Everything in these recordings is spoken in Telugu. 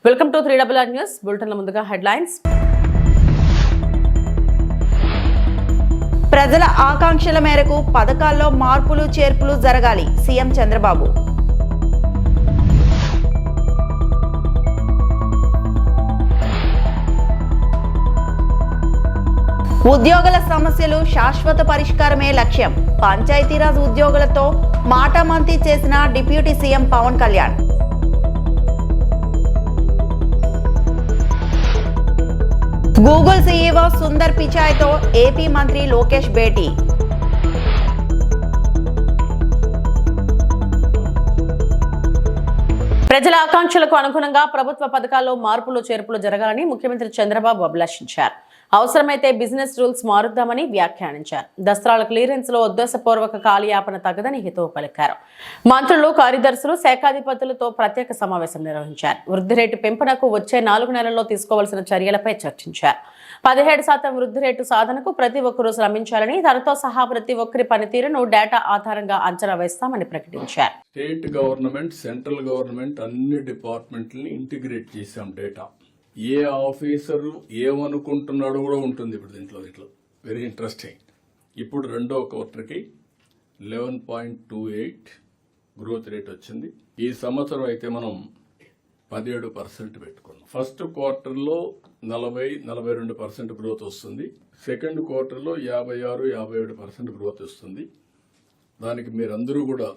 వెల్కమ్ టు 3RR న్యూస్ బులెటిన్ల ముందుగా హెడ్లైన్స్. ప్రజల ఆకాంక్షల మేరకు పథకాల్లో మార్పులు చేర్పులు జరగాలి సీఎం చంద్రబాబు. ఉద్యోగుల సమస్యలు శాశ్వత పరిష్కారమే లక్ష్యం. పంచాయతీరాజ్ ఉద్యోగులతో మాటామంతి చేసిన deputy CM Pawan Kalyan. Google CEO Sundar పిచాయ్తో ఏపీ మంత్రి లోకేష్ భేటీ. ప్రజల ఆకాంక్షలకు అనుగుణంగా ప్రభుత్వ పథకాల్లో మార్పులు చేర్పులు జరగాలని ముఖ్యమంత్రి చంద్రబాబు అభిలషించారు. అవసరమైతే బిజినెస్ రూల్స్ మారుద్దామని వ్యాఖ్యానించారు. దస్త్రాల క్లియరెన్స్ లో ఉద్దేశపూర్వక కాలయాపన తగదని హితవు పలికారు. మంత్రులు, కార్యదర్శులు, శాఖాధిపతులతో ప్రత్యేక సమావేశం నిర్వహించారు. వృద్ధి రేటు పెంపునకు వచ్చే 4 నెలల్లో తీసుకోవాల్సిన చర్యలపై చర్చించారు. 17% వృద్ధి రేటు సాధనకు ప్రతి ఒక్కరూ శ్రమించాలని, తనతో సహా ప్రతి ఒక్కరి పనితీరును డేటా ఆధారంగా అంచనా వేస్తామని ప్రకటించారు. స్టేట్ గవర్నమెంట్, సెంట్రల్ గవర్నమెంట్ అన్ని డిపార్ట్మెంట్లని ఇంటిగ్రేట్ చేశాం. డేటా ఏ ఆఫీసరు ఏమనుకుంటున్నాడో కూడా ఉంటుంది ఇప్పుడు దీంట్లో. ఇట్లా వెరీ ఇంట్రెస్టింగ్. ఇప్పుడు రెండో క్వార్టర్కి 11.28 గ్రోత్ రేట్ వచ్చింది. ఈ సంవత్సరం అయితే మనం 17% పెట్టుకున్నాం. ఫస్ట్ క్వార్టర్లో 40-42% గ్రోత్ వస్తుంది. సెకండ్ క్వార్టర్లో 56-57% గ్రోత్ వస్తుంది. దానికి మీరందరూ కూడా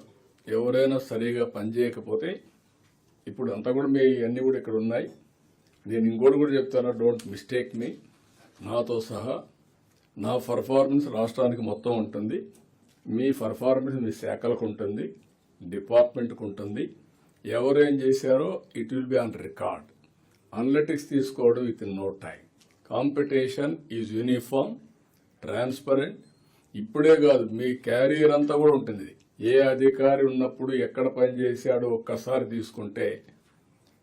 ఎవరైనా సరిగా పనిచేయకపోతే ఇప్పుడు అంతా కూడా మీ అన్నీ కూడా ఇక్కడ ఉన్నాయి. నేను ఇంకోటి కూడా చెప్తాను, డోంట్ మిస్టేక్ మీ. నాతో సహా నా పర్ఫార్మెన్స్ రాష్ట్రానికి మొత్తం ఉంటుంది. మీ పర్ఫార్మెన్స్ మీ శాఖలకు ఉంటుంది, డిపార్ట్మెంట్కి ఉంటుంది. ఎవరేం చేశారో it will be on record. Analytics తీసుకోవడం with in no time. Competition is uniform, transparent. ఇప్పుడే కాదు, మీ క్యారియర్ అంతా కూడా ఉంటుంది. ఏ అధికారి ఉన్నప్పుడు ఎక్కడ పని చేశాడో ఒక్కసారి తీసుకుంటే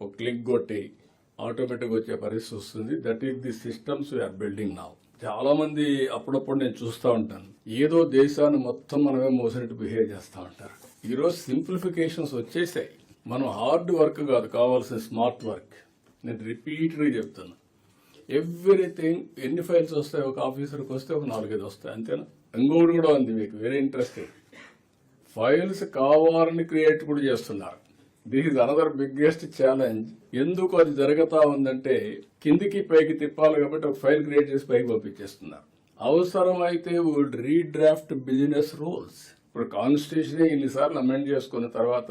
ఒక క్లిక్ కొట్టి ఆటోమేటిక్ వచ్చే పరిస్థితి వస్తుంది. That is the systems we're building now. చాలా మంది అప్పుడప్పుడు నేను చూస్తూ ఉంటాను, ఏదో దేశాన్ని మొత్తం మనమే మోసినట్టు బిహేవ్ చేస్తూ ఉంటారు. ఈరోజు సింప్లిఫికేషన్స్ వచ్చేసాయి. మనం హార్డ్ వర్క్ కాదు కావాల్సిన, స్మార్ట్ వర్క్. నేను రిపీటెడ్గా చెప్తాను, ఎవ్రీథింగ్. ఎన్ని ఫైల్స్ వస్తాయి ఒక ఆఫీసర్కి వస్తే ఒక 4-5 వస్తాయి, అంతేనా? ఇంకొకటి కూడా ఉంది మీకు వెరీ ఇంట్రెస్టింగ్. ఫైల్స్ కావాలని క్రియేట్ కూడా చేస్తున్నారు. This is another biggest challenge. ఎందుకు అది జరుగుతా ఉందంటే కిందికి పైకి తిప్పాలి కాబట్టి ఒక ఫైల్ క్రియేట్ చేసి పైకి పంపించేస్తున్నారు. అవసరమైతే వుడ్ రీడ్రాఫ్ట్ బిజినెస్ రూల్స్. ఇప్పుడు కాన్స్టిట్యూషన్ ఇన్నిసార్లు అమెండ్ చేసుకున్న తర్వాత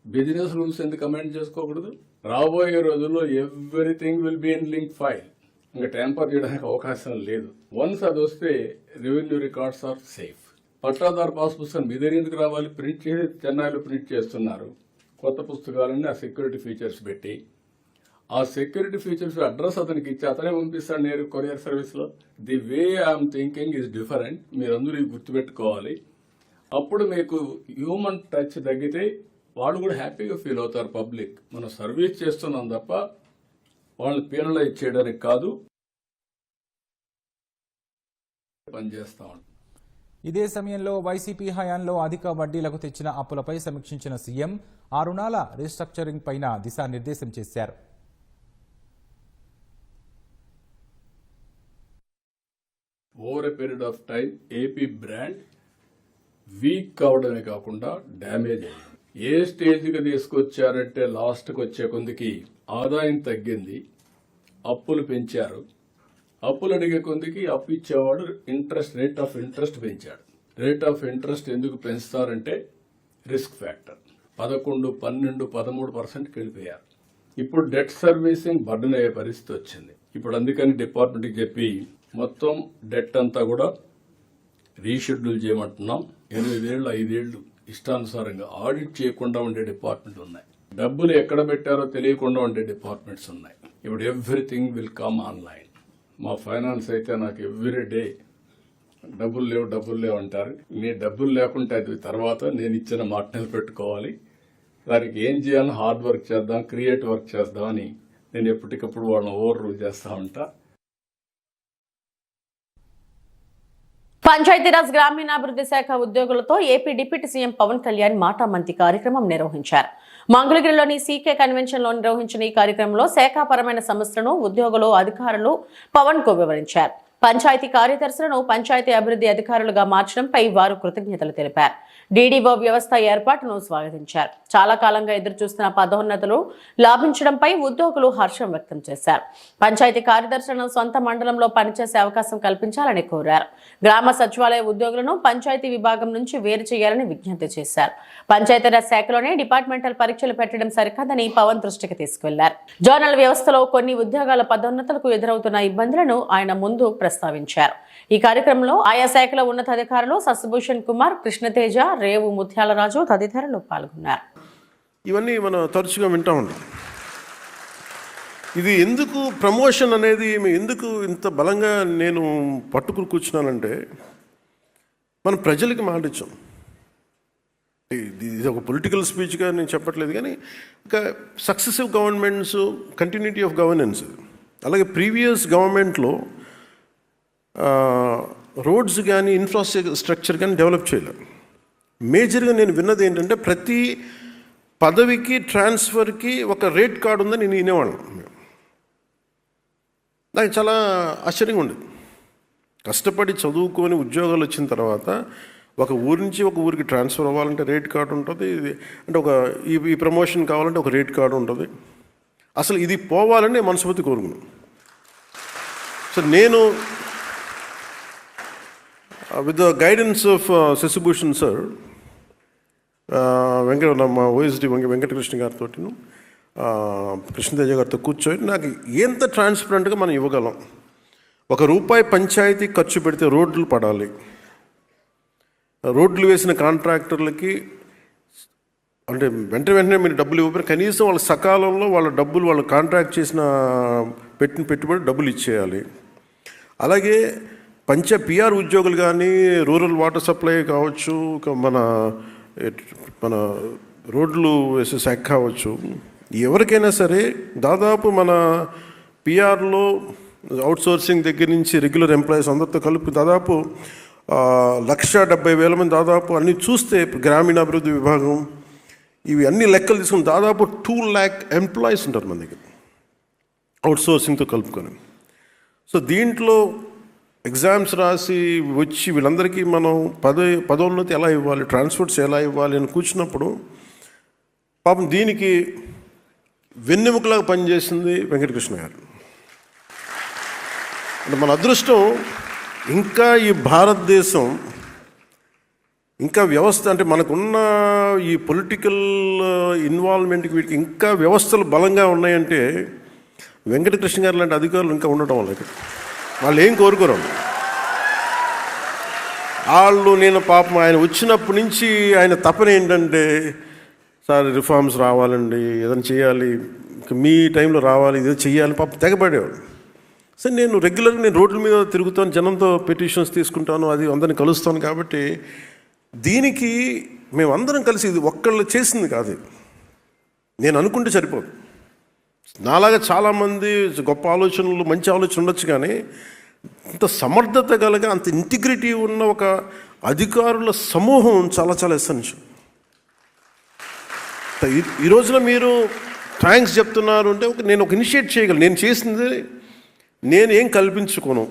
బిజినెస్ రూల్స్ ఎందుకు అమెండ్ చేసుకోకూడదు? రాబోయే రోజుల్లో everything will be in link file. ఇంకా ట్యాంపర్ చేయడానికి అవకాశం లేదు. వన్స్ అది వస్తే రెవెన్యూ రికార్డ్స్ ఆర్ సేఫ్. పట్టాదారు పాస్ పుస్తకం మీ దగ్గర ఎందుకు రావాలి? ప్రింట్ చేసి చెన్నైలో ప్రింట్ చేస్తున్నారు. కొత్త పుస్తకాలన్నీ ఆ సెక్యూరిటీ ఫీచర్స్ పెట్టి, ఆ సెక్యూరిటీ ఫీచర్స్ అడ్రస్ అతనికి ఇచ్చి అతనే పంపిస్తాడు నేరు కొరియర్ సర్వీస్లో. The way I'm thinking is different. మీరందరూ ఇవి గుర్తుపెట్టుకోవాలి. అప్పుడు మీకు హ్యూమన్ టచ్ తగ్గితే వాళ్ళు కూడా హ్యాపీగా ఫీల్ అవుతారు. పబ్లిక్ మనం సర్వీస్ చేస్తున్నాం తప్ప వాళ్ళని పీనలైజ్ చేయడానికి కాదు, పనిచేస్తా ఉంటాం. ఇదే సమయంలో వైసీపీ హయాంలో అధిక వడ్డీలకు తెచ్చిన అప్పులపై సమీక్షించిన సీఎం ఆ రుణాల రీస్ట్రక్చరింగ్ పైన దిశానిర్దేశం చేశారు. Over a period of time AP brand week కావడమే కాకుండా డ్యామేజ్ అయింది. ఏ స్టేజ్కి తీసుకొచ్చారంటే లాస్ట్కి వచ్చే కొందికి ఆదాయం తగ్గింది, అప్పులు పెంచారు. అప్పులు అడిగే కొందికి అప్పు ఇచ్చేవాడు రేట్ ఆఫ్ ఇంట్రెస్ట్ పెంచాడు. రేట్ ఆఫ్ ఇంట్రెస్ట్ ఎందుకు పెంచుతారంటే రిస్క్ ఫ్యాక్టర్. 11, 12, 13%కి వెళ్ళిపోయారు. ఇప్పుడు డెట్ సర్వీసింగ్ బర్డెన్ అయ్యే పరిస్థితి వచ్చింది. ఇప్పుడు అందుకని డిపార్ట్మెంట్కి చెప్పి మొత్తం డెట్ అంతా కూడా రీషెడ్యూల్ చేయమంటున్నాం. 8 ఏళ్ళు 5 ఏళ్ళు ఇష్టానుసారంగా ఆడిట్ చేయకుండా ఉండే డిపార్ట్మెంట్ ఉన్నాయి. డబ్బులు ఎక్కడ పెట్టారో తెలియకుండా ఉండే డిపార్ట్మెంట్స్ ఉన్నాయి. ఇప్పుడు ఎవ్రీథింగ్ విల్ కమ్ ఆన్లైన్. మా ఫైనాన్స్ అయితే నాకు ఎవ్రీ డే డబ్బులు లేవు అంటారు. నీ డబ్బులు లేకుంటే అది తర్వాత నేను ఇచ్చిన మాట నిలబెట్టుకోవాలి. దానికి ఏం చేయాలని హార్డ్ వర్క్ చేద్దాం, క్రియేట్ వర్క్ చేద్దామని నేను ఎప్పటికప్పుడు వాళ్ళని ఓవర్ రూల్ చేస్తూ ఉంటా. పంచాయతీరాజ్ గ్రామీణాభివృద్ధి శాఖ ఉద్యోగులతో AP deputy CM Pawan Kalyan మాటామంతి కార్యక్రమం నిర్వహించారు. మంగళగిరిలోని సీకే కన్వెన్షన్ లో నిర్వహించిన ఈ కార్యక్రమంలో శాఖాపరమైన సమస్యలను ఉద్యోగులు, అధికారులు పవన్ కు వివరించారు. పంచాయతీ కార్యదర్శులను పంచాయతీ అభివృద్ధి అధికారులుగా మార్చడంపై వారు కృతజ్ఞతలు తెలిపారు. డీడీఓ వ్యవస్థ ఏర్పాటును స్వాగతించారు. చాలా కాలంగా ఎదురుచూస్తున్న పదోన్నతులు లాభించడంపై ఉద్యోగులు హర్షం వ్యక్తం చేశారు. పంచాయతీ కార్యదర్శులను సొంత మండలంలో పనిచేసే అవకాశం కల్పించాలని కోరారు. గ్రామ సచివాలయ ఉద్యోగులను పంచాయతీ విభాగం నుంచి వేరు చేయాలని విజ్ఞప్తి చేశారు. పంచాయతీరాజ్ శాఖలోనే డిపార్ట్మెంటల్ పరీక్షలు పెట్టడం సరికాదని పవన్ దృష్టికి తీసుకెళ్లారు. జోనల్ వ్యవస్థలో కొన్ని ఉద్యోగాల పదోన్నతులకు ఎదురవుతున్న ఇబ్బందులను ఆయన ముందు ప్రస్తావించారు. ఈ కార్యక్రమంలో ఆయా శాఖల ఉన్నతాధికారులు శశిభూషణ్ కుమార్, కృష్ణతేజ, రేవు ముత్యాలరాజు తదితరులు పాల్గొన్నారు. ఇవన్నీ మనం తరచుగా వింటూ ఉంటాం. ఇది ఎందుకు ప్రమోషన్ అనేది ఎందుకు ఇంత బలంగా నేను పట్టుకుని కూర్చున్నానంటే, మనం ప్రజలకి మాట ఇచ్చాం. ఇది ఒక పొలిటికల్ స్పీచ్గా నేను చెప్పట్లేదు, కానీ ఒక successive governments continuity of governance. అలాగే ప్రీవియస్ గవర్నమెంట్లో రోడ్స్ కానీ ఇన్ఫ్రాస్ట్రక్చర్ కానీ డెవలప్ చేయలేదు. మేజర్గా నేను విన్నది ఏంటంటే, ప్రతి పదవికి ట్రాన్స్ఫర్కి ఒక రేట్ కార్డు ఉందని నేను వినేవాళ్ళం. నాకు చాలా ఆశ్చర్యంగా ఉండేది. కష్టపడి చదువుకొని ఉద్యోగాలు వచ్చిన తర్వాత ఒక ఊరి నుంచి ఒక ఊరికి ట్రాన్స్ఫర్ అవ్వాలంటే రేట్ కార్డు ఉంటుంది. అంటే ఒక ఈ ప్రమోషన్ కావాలంటే ఒక రేట్ కార్డు ఉంటుంది. అసలు ఇది పోవాలని మనస్ఫూర్తి కోరుకున్నాను. సో నేను with the guidance of Sasibhushan sir, మా ఓఎస్డి వెంకటకృష్ణ గారితో, కృష్ణతేజ గారితో కూర్చొని నాకు ఎంత ట్రాన్స్పరెంట్గా మనం ఇవ్వగలం. ₹1 పంచాయతీ ఖర్చు పెడితే రోడ్లు పడాలి. రోడ్లు వేసిన కాంట్రాక్టర్లకి అంటే వెంటనే మీరు డబ్బులు ఇవ్వకపోయినా కనీసం వాళ్ళ సకాలంలో వాళ్ళ డబ్బులు, వాళ్ళు కాంట్రాక్ట్ చేసిన పెట్టిన పెట్టుబడి డబ్బులు ఇచ్చేయాలి. అలాగే పిఆర్ ఉద్యోగులు కానీ, రూరల్ వాటర్ సప్లై కావచ్చు, మన రోడ్లు వేసే శాఖ కావచ్చు, ఎవరికైనా సరే దాదాపు మన పిఆర్లో అవుట్సోర్సింగ్ దగ్గర నుంచి రెగ్యులర్ ఎంప్లాయీస్ అందరితో కలిపి దాదాపు 1,70,000 మంది దాదాపు అన్నీ చూస్తే, గ్రామీణాభివృద్ధి విభాగం ఇవి అన్ని లెక్కలు తీసుకుని దాదాపు 2 lakh ఎంప్లాయీస్ ఉంటారు మన దగ్గర అవుట్సోర్సింగ్తో కలుపుకొని. సో దీంట్లో ఎగ్జామ్స్ రాసి వచ్చి వీళ్ళందరికీ మనం పదోన్నతి ఎలా ఇవ్వాలి, ట్రాన్స్పోర్ట్స్ ఎలా ఇవ్వాలి అని కూర్చున్నప్పుడు పాపం దీనికి వెన్నెముకలాగా పనిచేసింది వెంకటకృష్ణ గారు. అంటే మన అదృష్టం, ఇంకా ఈ భారతదేశం ఇంకా వ్యవస్థ అంటే మనకున్న ఈ పొలిటికల్ ఇన్వాల్వ్మెంట్కి వీటికి ఇంకా వ్యవస్థలు బలంగా ఉన్నాయంటే వెంకటకృష్ణ గారు లాంటి అధికారులు ఇంకా ఉండటం వల్ల. వాళ్ళు ఏం కోరుకోరు. వాళ్ళు నేను పాపం ఆయన వచ్చినప్పటి నుంచి ఆయన తపన ఏంటంటే, సార్ రిఫార్మ్స్ రావాలండి, ఏదైనా చేయాలి, మీ టైంలో రావాలి, ఏదో చెయ్యాలి, పాపం తెగబడేవాడు. సరే నేను రెగ్యులర్గా రోడ్ల మీద తిరుగుతాను, జనంతో పిటిషన్స్ తీసుకుంటాను, అది అందరిని కలుస్తాను. కాబట్టి దీనికి మేమందరం కలిసి, ఇది ఒక్కళ్ళు చేసింది కాదు, నేను అనుకుంటే సరిపోదు. నాలాగా చాలామంది గొప్ప ఆలోచనలు, మంచి ఆలోచన ఉండొచ్చు, కానీ అంత సమర్థత కలిగి అంత ఇంటిగ్రిటీ ఉన్న ఒక అధికారుల సమూహం చాలా చాలా ఎసెన్షియల్. ఈ రోజున మీరు థ్యాంక్స్ చెప్తున్నారు అంటే నేను ఒక ఇనిషియేట్ చేయగలను. నేను చేసింది నేను ఏం కల్పించుకోను.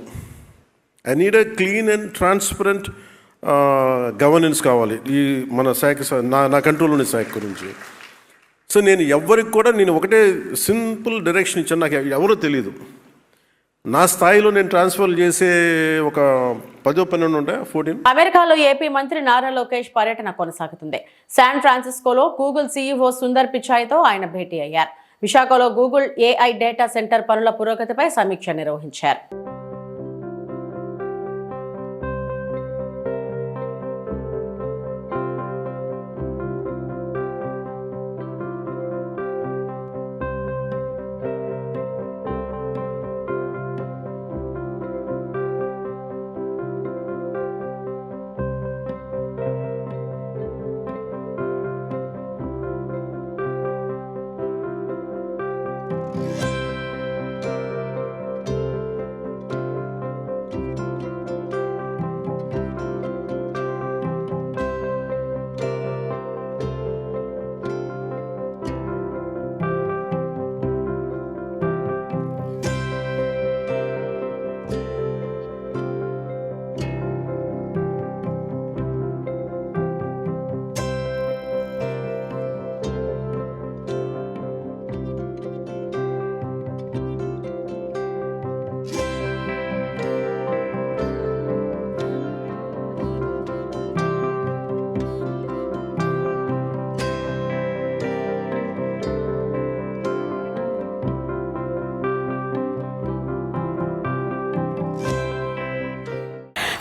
I need a clean and transparent governance కావాలి ఈ మన శాఖ, నా కంట్రోల్లోని శాఖ గురించి. సో నేను ఎవరికి కూడా నేను ఒకటే సింపుల్ డైరెక్షన్ ఇచ్చాను. నాకు ఎవరో తెలియదు. నా స్థాయిలో నేను ట్రాన్స్ఫర్ చేసే ఒక 10-12 ఉంటాయి, 14. అమెరికాలో ఏపీ మంత్రి నారా లోకేష్ పర్యటన కొనసాగుతుంది. శాన్ ఫ్రాన్సిస్కోలో గూగుల్ సీఈఓ సుందర్ పిచాయ్తో ఆయన భేటీ అయ్యారు. విశాఖలో గూగుల్ AI డేటా సెంటర్ పనుల పురోగతిపై సమీక్ష నిర్వహించారు.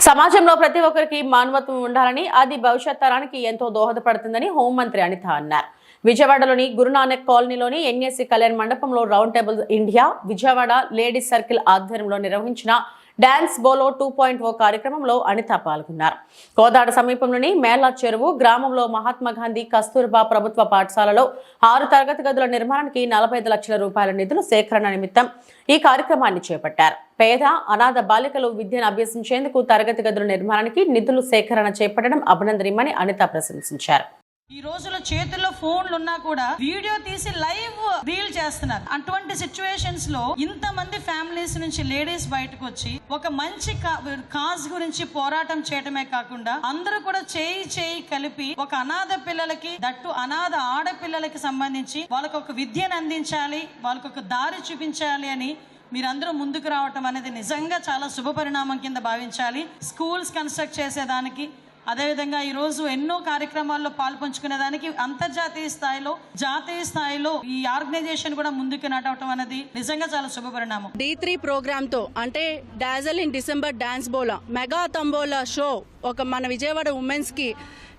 సమాజంలో ప్రతి ఒక్కరికి మానవత్వం ఉండాలని, అది భవిష్యత్ తరానికి ఎంతో దోహదపడుతుందని హోంమంత్రి అనిత అన్నారు. విజయవాడలోని గురునానక్ కాలనీలోని ఎన్ఎస్సి కళ్యాణ్ మండపంలో round table India Vijayawada ladies circle ఆధ్వర్యంలో నిర్వహించిన డాన్స్ బోలో 2.0 కార్యక్రమంలో అనిత పాల్గొన్నారు. కోదాడ సమీపంలోని మేలా చెరువు గ్రామంలో మహాత్మా గాంధీ కస్తూర్బా ప్రభుత్వ పాఠశాలలో 6 తరగతి గదుల నిర్మాణానికి 45 లక్షల రూపాయల నిధులు సేకరణ నిమిత్తం ఈ కార్యక్రమాన్ని చేపట్టారు. పేద అనాథ బాలికలు విద్యను అభ్యసించేందుకు తరగతి గదుల నిర్మాణానికి నిధులు సేకరణ చేపట్టడం అభినందనీయమని అనిత ప్రశంసించారు. ఈ రోజులో చేతుల్లో ఫోన్లు ఉన్నా కూడా వీడియో తీసి లైవ్ రీల్ చేస్తున్నారు. అటువంటి సిచ్యువేషన్స్ లో ఇంతమంది ఫ్యామిలీస్ నుంచి లేడీస్ బయటకు వచ్చి ఒక మంచి కాజ్ గురించి పోరాటం చేయడమే కాకుండా అందరూ కూడా చేయి కలిపి ఒక అనాథ పిల్లలకి, దట్టు అనాథ ఆడపిల్లలకి సంబంధించి వాళ్ళకు ఒక విద్యను అందించాలి, వాళ్ళకు ఒక దారి చూపించాలి అని మీరందరూ ముందుకు రావటం అనేది నిజంగా చాలా శుభ పరిణామం కింద భావించాలి. స్కూల్స్ కన్స్ట్రక్ట్ చేసేదానికి, అదేవిధంగా ఈ రోజు ఎన్నో కార్యక్రమాల్లో పాల్పంచుకునేదానికి అంతర్జాతీయ స్థాయిలో, జాతీయ స్థాయిలో ఈ ఆర్గనైజేషన్ కూడా ముందుకు నడవటం అనేది నిజంగా చాలా శుభ పరిణామం. D3 ప్రోగ్రామ్ తో అంటే డాజల్ ఇన్ డిసెంబర్ డాన్స్ బోలా మెగా తంబోలా షో ఒక మన విజయవాడ ఉమెన్స్ కి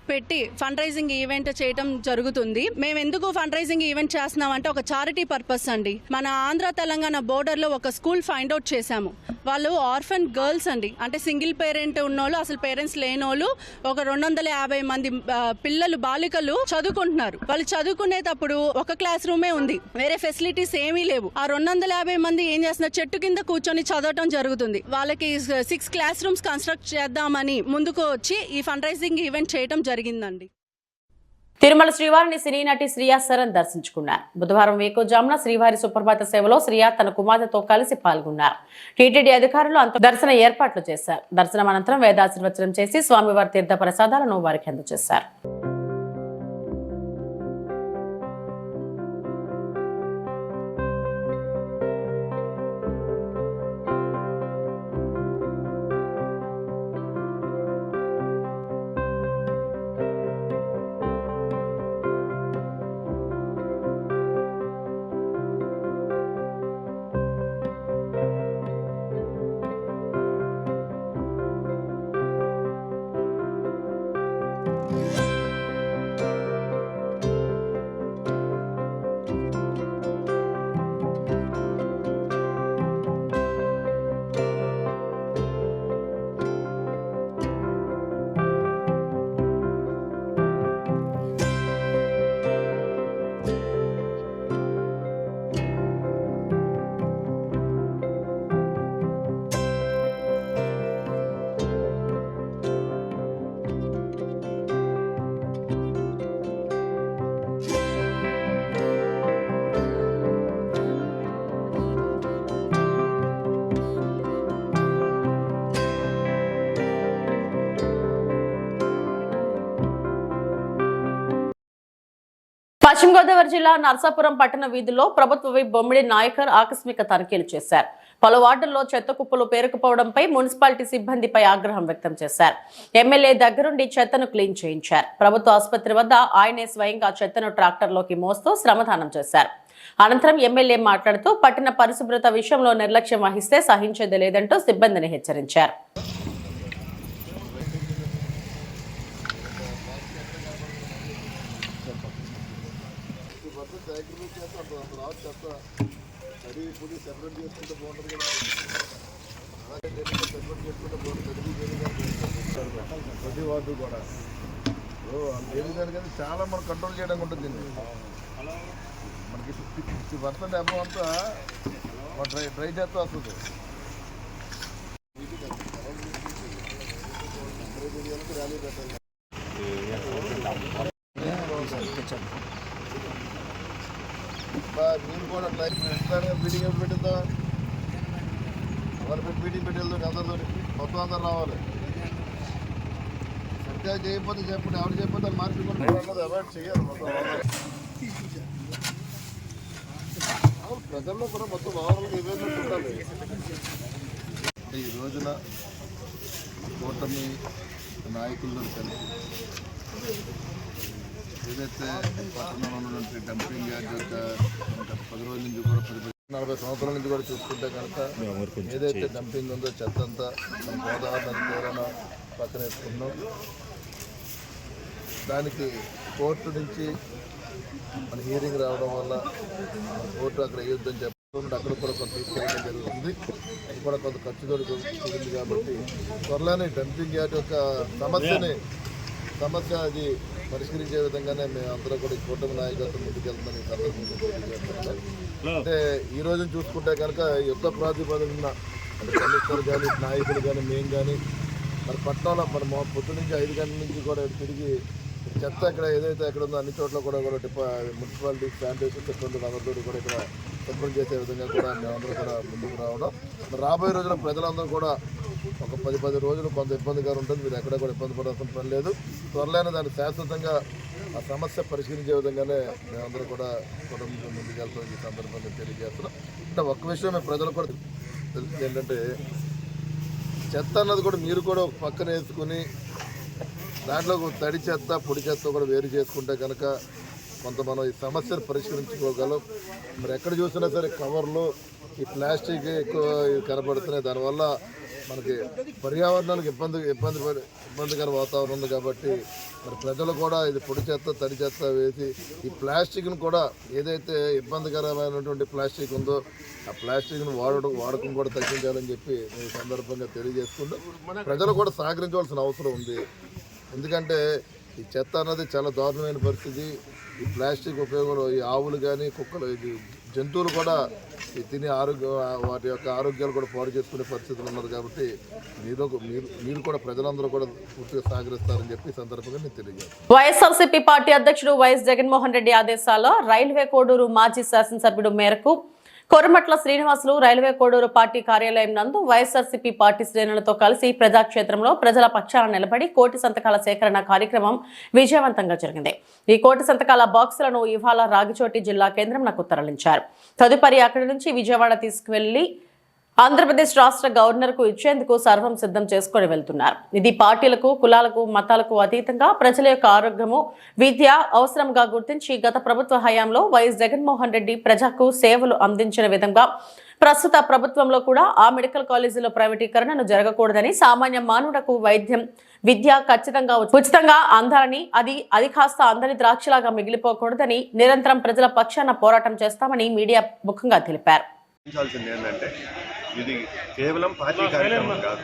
పెట్టి ఫండ్ రైజింగ్ ఈవెంట్ చేయడం జరుగుతుంది. మేము ఎందుకు ఫండ్ రైజింగ్ ఈవెంట్ చేస్తున్నాం అంటే ఒక చారిటీ పర్పస్ అండి. మన ఆంధ్ర తెలంగాణ బోర్డర్ లో ఒక స్కూల్ ఫైండ్ అవుట్ చేశాము. వాళ్ళు ఆర్ఫన్ గర్ల్స్ అండి, అంటే సింగిల్ పేరెంట్ ఉన్నోళ్ళు, అసలు పేరెంట్స్ లేనోళ్ళు ఒక 250 మంది పిల్లలు, బాలికలు చదువుకుంటున్నారు. వాళ్ళు చదువుకునేటప్పుడు ఒక క్లాస్ రూమే ఉంది, వేరే ఫెసిలిటీస్ ఏమీ లేవు. ఆ 250 మంది ఏం చేస్తున్నారు, చెట్టు కింద కూర్చొని చదవటం జరుగుతుంది. వాళ్ళకి 6 క్లాస్ రూమ్స్ కన్స్ట్రక్ట్ చేద్దామని ముందుకు వచ్చి ఈ ఫండ్ రైజింగ్ ఈవెంట్ చేయడం జరిగిందండి. తిరుమల శ్రీవారిని సినీ నటి శ్రియా సరన్ దర్శించుకున్నారు. బుధవారం వేకువజామున శ్రీవారి సుప్రభాత సేవలో శ్రియా తన కుమార్తెతో కలిసి పాల్గొన్నారు. టీటీడీ అధికారులు దర్శన ఏర్పాట్లు చేశారు. దర్శనం అనంతరం వేదాశీర్వచనం చేసి స్వామివారి తీర్థ ప్రసాదాలను వారికి అందజేశారు. పశ్చిమ గోదావరి జిల్లా నర్సాపురం పట్టణ వీధుల్లో ప్రభుత్వ విప్ బొమ్మిడి నాయకర్ ఆకస్మిక తనిఖీలు చేశారు. పలు వార్డుల్లో చెత్త కుప్పలు పేరుకుపోవడంపై మున్సిపాలిటీ సిబ్బందిపై ఆగ్రహం వ్యక్తం చేశారు. ఎమ్మెల్యే దగ్గరుండి చెత్తను క్లీన్ చేయించారు. ప్రభుత్వ ఆసుపత్రి వద్ద ఆయనే స్వయంగా చెత్తను ట్రాక్టర్లోకి మోస్తూ శ్రమదానం చేశారు. అనంతరం ఎమ్మెల్యే మాట్లాడుతూ పట్టణ పరిశుభ్రత విషయంలో నిర్లక్ష్యం వహిస్తే సహించేది లేదంటూ సిబ్బందిని హెచ్చరించారు. ప్రతి వార్డు కూడా ఏదైనా చాలా మనం కంట్రోల్ చేయడానికి ఉంటుంది. మనకి 50% అబౌవ్ అంతా డ్రై చేస్తూ వస్తుంది. మీరు కూడా మీటింగ్ పెట్టిద్దాం, వాళ్ళు మీటింగ్ పెట్టి వెళ్తాం. అందరితో మొత్తం అందరు రావాలి. సరిగ్గా చేయకపోతే చెప్పండి, ఎవరు చేయకపోతే మార్చుకుంటే అవాయిడ్ చేయాలి. మొత్తం ప్రజల్లో కూడా మొత్తం ఓవరాల్గా అవేర్నెస్ ఉండాలి. ఈ రోజున కూటమి నాయకుల్లో కలిసి ఏదైతే పట్టణంలో ఉన్నటువంటి డంపింగ్ యార్డ్ యొక్క గత 10 రోజుల నుంచి కూడా 40 సంవత్సరాల నుంచి కూడా చూసుకుంటే కనుక ఏదైతే డంపింగ్ ఉందో చెత్త అంతా మన గోదావరి నది తీరాన పక్కన వేసుకున్నాం. దానికి కోర్టు నుంచి మన హీరింగ్ రావడం వల్ల కోర్టు అక్కడ వేయొద్దని చెప్పడం అక్కడ కూడా కొంత తీసుకెళ్ళడం జరుగుతుంది. అది కూడా కొంత ఖర్చుతో కూడింది కాబట్టి త్వరలోనే డంపింగ్ యార్డ్ యొక్క సమస్య అది పరిష్కరించే విధంగానే మేము అందరూ కూడా ఈ కూటమి నాయకత్వం ముందుకెళ్తుందని ఈ సందర్భంగా తెలియజేస్తున్నాం. అంటే ఈ రోజున చూసుకుంటే కనుక యుద్ధ ప్రాతిపదికన అంటే కమిషనర్ కానీ నాయకులు కానీ మేము కానీ మరి పట్టణంలో మరి పొద్దు నుంచి 5 గంటల నుంచి కూడా తిరిగి చెత్త ఇక్కడ ఏదైతే ఎక్కడ ఉందో అన్ని చోట్ల కూడా మున్సిపాలిటీ శానిటేషన్ సిబ్బంది అందరితో కూడా ఇక్కడ శుభ్రం చేసే విధంగా కూడా మేమందరూ కూడా ముందుకు రావడం. మరి రాబోయే రోజున ప్రజలందరూ కూడా ఒక 10 రోజులు కొంత ఇబ్బందిగా ఉంటుంది. మీరు ఎక్కడ కూడా ఇబ్బంది పడాల్సిన పని లేదు. త్వరలోనే దాన్ని శాశ్వతంగా ఆ సమస్య పరిష్కరించే విధంగానే మేమందరూ కూడా కుటుంబంతో ముందుకెళ్తాం ఈ సందర్భంగా తెలియజేస్తున్నాం. అంటే ఒక్క విషయం మేము ప్రజలు కూడా తెలుస్తుంది ఏంటంటే చెత్త అన్నది కూడా మీరు కూడా పక్కన వేసుకుని దాంట్లో తడి చెత్త పొడి చెత్త కూడా వేరు చేసుకుంటే కనుక కొంత మనం ఈ సమస్యను పరిష్కరించుకోగలం. మరి ఎక్కడ చూసినా సరే కవర్లు ఈ ప్లాస్టిక్ ఎక్కువ కనబడుతున్నాయి. దానివల్ల మనకి పర్యావరణానికి ఇబ్బందికర వాతావరణం ఉంది. కాబట్టి మరి ప్రజలు కూడా ఇది పొడి చెత్త తడి చెత్త వేసి ఈ ప్లాస్టిక్ను కూడా ఏదైతే ఇబ్బందికరమైనటువంటి ప్లాస్టిక్ ఉందో ఆ ప్లాస్టిక్ను వాడకం కూడా తగ్గించాలని చెప్పి ఈ సందర్భంగా తెలియజేసుకుంటూ ప్రజలు కూడా సహకరించవలసిన అవసరం ఉంది. ఎందుకంటే ఈ చెత్త అన్నది చాలా దారుణమైన పరిస్థితి. ఈ ప్లాస్టిక్ ఉపయోగంలో ఈ ఆవులు కానీ కుక్కలు జంతువులు కూడా తిని వాటి యొక్క ఆరోగ్యాలు కూడా పాడు చేసుకునే పరిస్థితులు ఉన్నారు. కాబట్టి మీరు కూడా ప్రజలందరూ కూడా పూర్తిగా సహకరిస్తారని చెప్పి ఈ సందర్భంగా నేను తెలియజేస్తాను. వైఎస్ఆర్సీపీ పార్టీ అధ్యక్షుడు వైఎస్ జగన్మోహన్ రెడ్డి ఆదేశాల్లో రైల్వే కోడూరు మాజీ శాసనసభ్యుడు మేరకు కొరమట్ల శ్రీనివాసులు రైల్వే కోడూరు పార్టీ కార్యాలయం నందు వైఎస్ఆర్సీపీ పార్టీ శ్రేణులతో కలిసి ప్రజాక్షేత్రంలో ప్రజల పక్షాన నిలబడి కోటి సంతకాల సేకరణ కార్యక్రమం విజయవంతంగా జరిగింది. ఈ కోటి సంతకాల బాక్సులను ఇవాళ రాగిచోటి జిల్లా కేంద్రంకు తరలించారు. తదుపరి అక్కడి నుంచి విజయవాడ తీసుకువెళ్లి ఆంధ్రప్రదేశ్ రాష్ట్ర గవర్నర్ కు ఇచ్చేందుకు సర్వం సిద్ధం చేసుకుని వెళ్తున్నారు. ఇది పార్టీలకు కులాలకు మతాలకు అతీతంగా ప్రజల యొక్క ఆరోగ్యము విద్య అవసరంగా గుర్తించి గత ప్రభుత్వ హయాంలో వైఎస్ జగన్మోహన్ రెడ్డి ప్రజలకు సేవలు అందించిన విధంగా ప్రస్తుత ప్రభుత్వంలో కూడా ఆ మెడికల్ కాలేజీలో ప్రైవేటీకరణను జరగకూడదని సామాన్య మానవులకు వైద్యం విద్య ఖచ్చితంగా ఉచితంగా అందాలని అది కాస్త అందని ద్రాక్షలాగా మిగిలిపోకూడదని నిరంతరం ప్రజల పక్షాన పోరాటం చేస్తామని మీడియా ముఖంగా తెలిపారు. ఏంటంటే ఇది కేవలం పార్టీ కార్యక్రమం కాదు.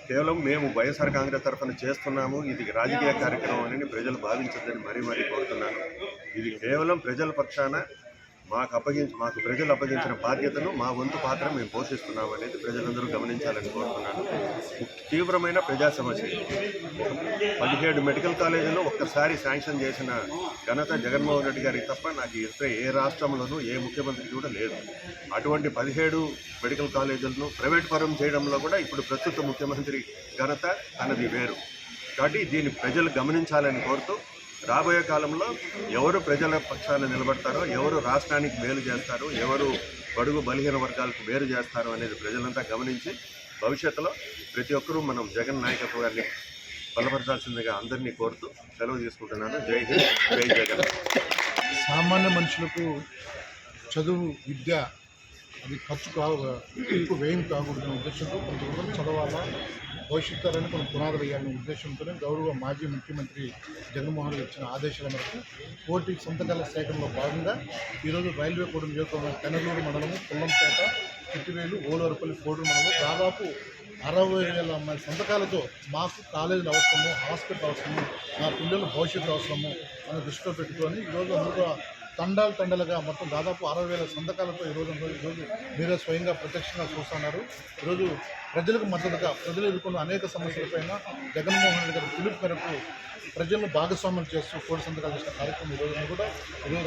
కేవలం మేము వైఎస్ఆర్ కాంగ్రెస్ తరఫున చేస్తున్నాము, ఇది రాజకీయ కార్యక్రమం అని ప్రజలు భావించద్దని మరీ కోరుతున్నాను. ఇది కేవలం ప్రజల పక్షాన మాకు ప్రజలు అప్పగించిన బాధ్యతను మా వంతు పాత్ర మేము పోషిస్తున్నాం అనేది ప్రజలందరూ గమనించాలని కోరుతున్నాను. తీవ్రమైన ప్రజా సమస్య 17 మెడికల్ కాలేజీలు ఒక్కసారి శాంక్షన్ చేసిన ఘనత జగన్మోహన్ రెడ్డి గారికి తప్ప నాకు ఏ రాష్ట్రంలోనూ ఏ ముఖ్యమంత్రికి కూడా లేదు. అటువంటి 17 మెడికల్ కాలేజీలను ప్రైవేట్ పరం చేయడంలో కూడా ఇప్పుడు ప్రస్తుత ముఖ్యమంత్రి ఘనత అన్నది వేరు. కాబట్టి దీన్ని ప్రజలు గమనించాలని కోరుతూ రాబోయే కాలంలో ఎవరు ప్రజల పక్షాన నిలబడతారో, ఎవరు రాష్ట్రానికి మేలు చేస్తారో, ఎవరు బడుగు బలహీన వర్గాలకు మేలు చేస్తారో అనేది ప్రజలంతా గమనించి భవిష్యత్తులో ప్రతి ఒక్కరూ మనం జగన్ నాయకత్వాన్ని బలపరచాల్సిందిగా అందరినీ కోరుతూ సెలవు తీసుకుంటున్నాను. జై హింద్, జై జగన్. సామాన్య మనుషులకు చదువు విద్య అది ఖర్చు ఎక్కువ వ్యయం కాకూడదనే ఉద్దేశంతో కొంతవరకు చదవాలా, భవిష్యత్తు తరాన్ని కొన్ని పునాదులు వేయాలనే ఉద్దేశంతోనే గౌరవ మాజీ ముఖ్యమంత్రి జగన్మోహన్ రెడ్డి ఇచ్చిన ఆదేశాల మేరకు కోటి సంతకాల సేకరణలో భాగంగా ఈరోజు రైల్వే కోడూరు నియోజకవర్గం కనగలూరు మండలము, పుల్లంపేట, చిట్టివేలు, ఓలవరపల్లి కోడూరు మండలంలో దాదాపు 60,000 సంతకాలతో మాకు కాలేజీలు అవసరము, హాస్పిటల్ అవసరము, మా పిల్లల భవిష్యత్తు అవసరము అని దృష్టిలో పెట్టుకొని ఈరోజు అందరూ తండాలుగా మొత్తం దాదాపు 60,000 సంతకాలతో ఈరోజు మీరే స్వయంగా ప్రత్యక్షంగా చూస్తున్నారు. ఈరోజు ప్రజలకు మద్దతుగా ప్రజలు ఎదుర్కొన్న అనేక సమస్యలపైన జగన్మోహన్ రెడ్డి గారి పిలుపు మేరకు ప్రజలను భాగస్వామ్యం చేస్తూ కోటి సంతకాలు చేసిన కార్యక్రమం ఈరోజు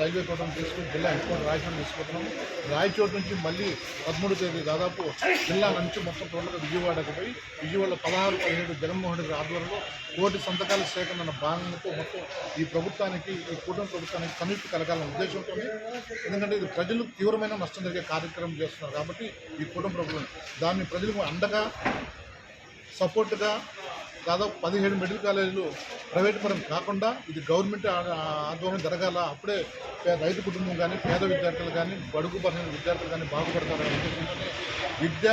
రైల్వే కోటం తీసుకుని జిల్లా హెడ్క్వార్టర్ రాయచోటు తీసుకుంటున్నాము. రాయచోటు నుంచి మళ్ళీ 13వ తేదీ దాదాపు జిల్లా నుంచి మొత్తం టోటల్గా విజయవాడకు పోయి విజయవాడలో 16-17 జగన్మోహన్ రెడ్డి ఆధ్వర్యంలో కోటి సంతకాల సేకరణ భాగంతో మొత్తం ఈ ప్రభుత్వానికి, ఈ కూటమి ప్రభుత్వానికి కనువిప్పు కలగాలనే ఉద్దేశంతో, ఎందుకంటే ఇది ప్రజలు తీవ్రమైన నష్టం జరిగే కార్యక్రమం చేస్తున్నారు. కాబట్టి ఈ కూటమి ప్రభుత్వం దాన్ని ప్రజలకు అండగా సపోర్ట్గా దాదాపు 17 మెడికల్ కాలేజీలు ప్రైవేట్ పరం కాకుండా ఇది గవర్నమెంట్ ఆధ్వర్యంలో జరగాల. అప్పుడే రైతు కుటుంబం కానీ, పేద విద్యార్థులు కానీ, బడుగు బలహీన విద్యార్థులు కానీ బాగుపడతారనే ఉద్దేశంతోనే విద్య,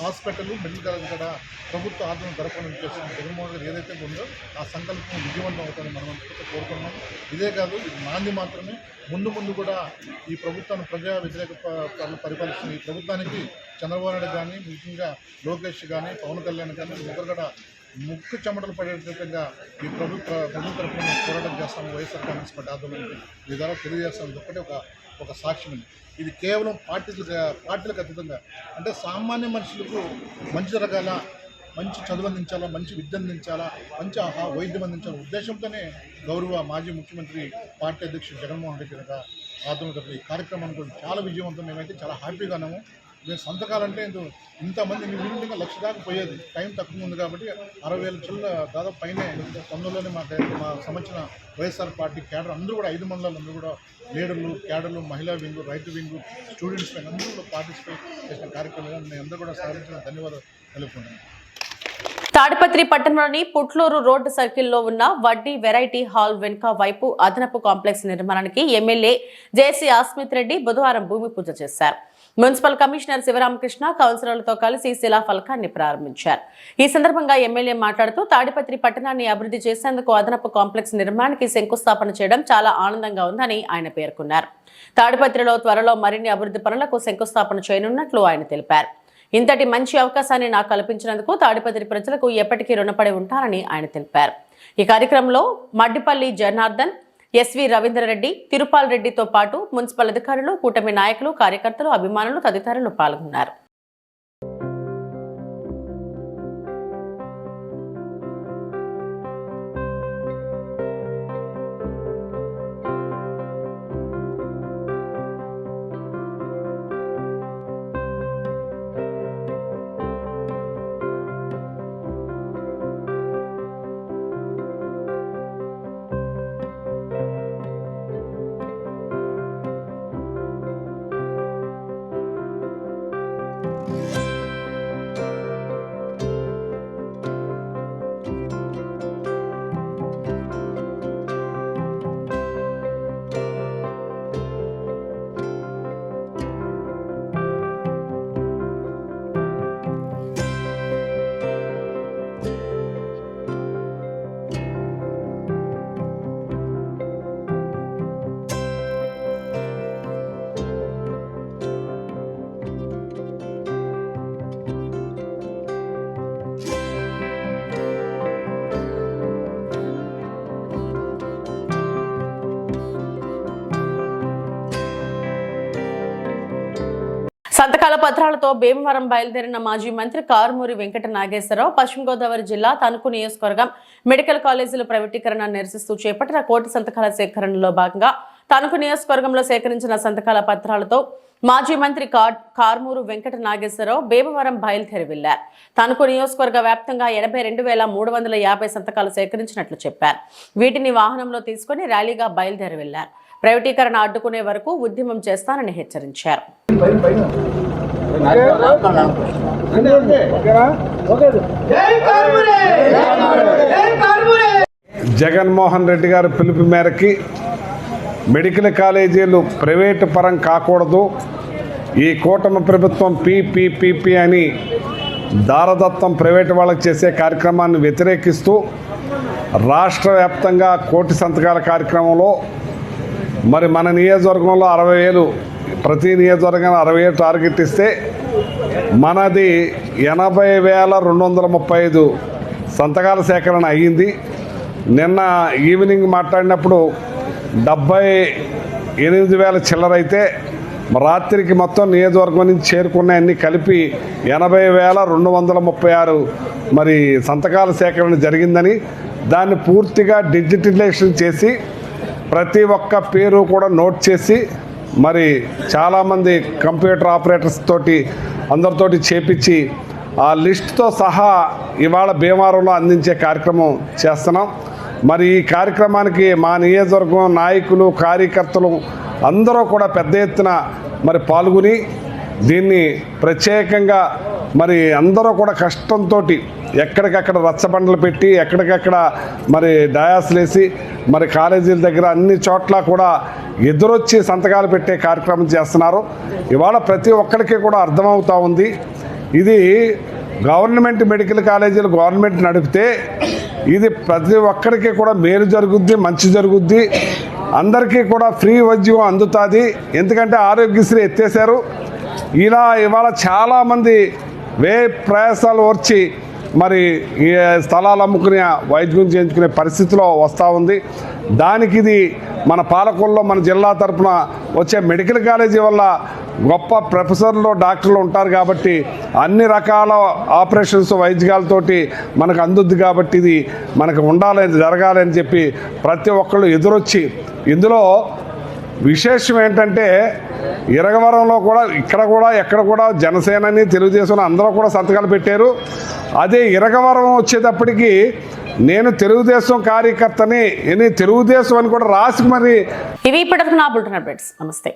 హాస్పిటల్, మెడికల్ కాలేజ్ కూడా ప్రభుత్వ ఆధ్వర్యం జరపాలని ఉద్దేశం జగన్మోహన్ గారు ఏదైతే ఉందో ఆ సంకల్పం విజయవంతం అవుతారని మనం కోరుకున్నాం. ఇదే కాదు, ఇది నాంది మాత్రమే. ముందు కూడా ఈ ప్రభుత్వాన్ని ప్రజా వ్యతిరేక పరిపాలిస్తున్న ఈ ప్రభుత్వానికి చంద్రబాబు నాయుడు కానీ, ముఖ్యంగా లోకేష్ కానీ, పవన్ కళ్యాణ్ కానీ ముగ్గురు కూడా ముక్కు చెమటలు పడేటట్టుగా ఈ ప్రభుత్వ తరఫున పోరాటం చేస్తాము. వైఎస్ఆర్ కాంగ్రెస్ పార్టీ ఆధ్వర్యంలో ఈ ద్వారా తెలియజేస్తాం. ఇది ఒక్కటే ఒక సాక్ష్యం. ఇది కేవలం పార్టీలకు అతీతంగా, అంటే సామాన్య మనుషులకు మంచి జరగాల, మంచి చదువు అందించాలా, మంచి విద్య అందించాలా, మంచి వైద్యం అందించాల ఉద్దేశంతోనే గౌరవ మాజీ ముఖ్యమంత్రి పార్టీ అధ్యక్షుడు జగన్మోహన్ రెడ్డి గారి ఆధ్వర్యంలో ఈ కార్యక్రమాన్ని కూడా చాలా విజయవంతం. మేమైతే చాలా హ్యాపీగా ఉన్నాము. మేము సంతకాలంటే ఇంతమంది మినిమంగా 1,00,000 దాకా పోయేది. టైం తక్కువ ఉంది కాబట్టి 60,000 చిల్ల దాదాపు పైనే తొందరలోనే మా సంబంధించిన వైఎస్ఆర్ పార్టీ క్యాడర్ అందరూ కూడా 5 మండలాలు అందరూ కూడా లీడర్లు, క్యాడర్లు, మహిళా వింగు, రైతు వింగు, స్టూడెంట్స్ అందరూ కూడా పార్టిసిపేట్ చేసిన కార్యక్రమంలో మేము అందరూ కూడా సాధించిన ధన్యవాదాలు తెలుపుకుంటున్నాను. తాడిపత్రి పట్టణంలోని పుట్లూరు రోడ్డు సర్కిల్లో ఉన్న వడ్డీ వెరైటీ హాల్ వెనుక వైపు అదనపు కాంప్లెక్స్ నిర్మాణానికి ఎమ్మెల్యే జేసీ ఆస్మిత్ రెడ్డి బుధవారం భూమి పూజ చేశారు. మున్సిపల్ కమిషనర్ శివరామకృష్ణ కౌన్సిలర్లతో కలిసి శిలాఫలకాన్ని ప్రారంభించారు. ఈ సందర్భంగా ఎమ్మెల్యే మాట్లాడుతూ తాడిపత్రి పట్టణాన్ని అభివృద్ధి చేసేందుకు అదనపు కాంప్లెక్స్ నిర్మాణానికి శంకుస్థాపన చేయడం చాలా ఆనందంగా ఉందని ఆయన పేర్కొన్నారు. తాడిపత్రిలో త్వరలో మరిన్ని అభివృద్ధి పనులకు శంకుస్థాపన చేయనున్నట్లు ఆయన తెలిపారు. ఇంతటి మంచి అవకాశాన్ని నాకు కల్పించినందుకు తాడిపత్రి ప్రజలకు ఎప్పటికీ రుణపడి ఉంటారని ఆయన తెలిపారు. ఈ కార్యక్రమంలో మడ్డిపల్లి జనార్దన్, ఎస్వి రవీంద్రరెడ్డి, తిరుపాల్ రెడ్డితో పాటు మున్సిపల్ అధికారులు, కూటమి నాయకులు, కార్యకర్తలు, అభిమానులు తదితరులు పాల్గొన్నారు. సంతకాల పత్రాలతో భీమవరం బయలుదేరిన మాజీ మంత్రి కారుమూరి వెంకట నాగేశ్వరరావు పశ్చిమ గోదావరి జిల్లా తణుకు నియోజకవర్గం మెడికల్ కాలేజీల ప్రైవేటీకరణ నిరసిస్తూ చేపట్టిన కోటి సంతకాల సేకరణలో భాగంగా తణుకు నియోజకవర్గంలో సేకరించిన సంతకాల పత్రాలతో మాజీ మంత్రి కారుమూరి వెంకట నాగేశ్వరరావు భీమవరం బయలుదేరి వెళ్లారు. తణుకు నియోజకవర్గ వ్యాప్తంగా 82,350 సంతకాలు సేకరించినట్లు చెప్పారు. వీటిని వాహనంలో తీసుకుని ర్యాలీగా బయలుదేరి వెళ్లారు. ప్రైవేటీకరణ అడ్డుకునే వరకు ఉద్యమం చేస్తానని హెచ్చరించారు. జగన్మోహన్ రెడ్డి గారి పిలుపు మేరకి మెడికల్ కాలేజీలు ప్రైవేటు పరం కాకూడదు, ఈ కూటమి ప్రభుత్వం పీపీపీపీ అని దారదత్తం ప్రైవేటు వాళ్ళకి చేసే కార్యక్రమాన్ని వ్యతిరేకిస్తూ రాష్ట్ర వ్యాప్తంగా కోటి సంతకాల కార్యక్రమంలో మరి మన నియోజకవర్గంలో 60,000, ప్రతి నియోజకవర్గం 60,000 టార్గెట్ ఇస్తే మనది 80,235 సంతకాల సేకరణ అయ్యింది. నిన్న ఈవినింగ్ మాట్లాడినప్పుడు 78,000 చిల్లరైతే రాత్రికి మొత్తం నియోజకవర్గం నుంచి చేరుకున్నాయన్నీ కలిపి 80,236 మరి సంతకాల సేకరణ జరిగిందని, దాన్ని పూర్తిగా డిజిటలైజేషన్ చేసి ప్రతి ఒక్క పేరు కూడా నోట్ చేసి మరి చాలామంది కంప్యూటర్ ఆపరేటర్స్ తోటి అందరితోటి చేపించి ఆ లిస్టుతో సహా ఇవాళ భీమవరంలో అందించే కార్యక్రమం చేస్తున్నాం. మరి ఈ కార్యక్రమానికి మా నియోజకవర్గం నాయకులు, కార్యకర్తలు అందరూ కూడా పెద్ద ఎత్తున మరి పాల్గొని దీన్ని ప్రత్యేకంగా మరి అందరూ కూడా కష్టంతో ఎక్కడికక్కడ రచ్చబండలు పెట్టి ఎక్కడికక్కడ మరి డయాస్లు వేసి మరి కాలేజీల దగ్గర అన్ని చోట్ల కూడా ఎదురొచ్చి సంతకాలు పెట్టే కార్యక్రమం చేస్తున్నారు. ఇవాళ ప్రతి ఒక్కరికి కూడా అర్థమవుతా ఉంది, ఇది గవర్నమెంట్ మెడికల్ కాలేజీలు గవర్నమెంట్ నడిపితే ఇది ప్రతి ఒక్కరికి కూడా మేలు జరుగుద్ది, మంచి జరుగుద్ది, అందరికీ కూడా ఫ్రీ వైద్యం అందుతుంది. ఎందుకంటే ఆరోగ్యశ్రీ ఎత్తేసారు. ఇలా ఇవాళ చాలామంది ప్రయాసాలు వచ్చి మరి ఈ స్థలాలు అమ్ముకునే వైద్యం చేయించుకునే పరిస్థితిలో వస్తూ ఉంది. దానికి ఇది మన పాలకొల్లో మన జిల్లా తరఫున వచ్చే మెడికల్ కాలేజీ వల్ల గొప్ప ప్రొఫెసర్లు డాక్టర్లు ఉంటారు కాబట్టి అన్ని రకాల ఆపరేషన్స్ వైద్యాలతోటి మనకు అందుద్ది కాబట్టి ఇది మనకు ఉండాలని జరగాలని చెప్పి ప్రతి ఒక్కళ్ళు ఎదురొచ్చి, ఇందులో విశేషం ఏంటంటే ఇరగవరంలో కూడా ఇక్కడ కూడా ఎక్కడ కూడా జనసేనని తెలుగుదేశం అందరూ కూడా సంతకాలు పెట్టారు. అదే ఇరగవరం వచ్చేటప్పటికి నేను తెలుగుదేశం కార్యకర్తని తెలుగుదేశం అని కూడా రాసి మరి ఇవి ఇప్పటివరకు నా బులెటిన్ అప్డేట్స్. నమస్తే.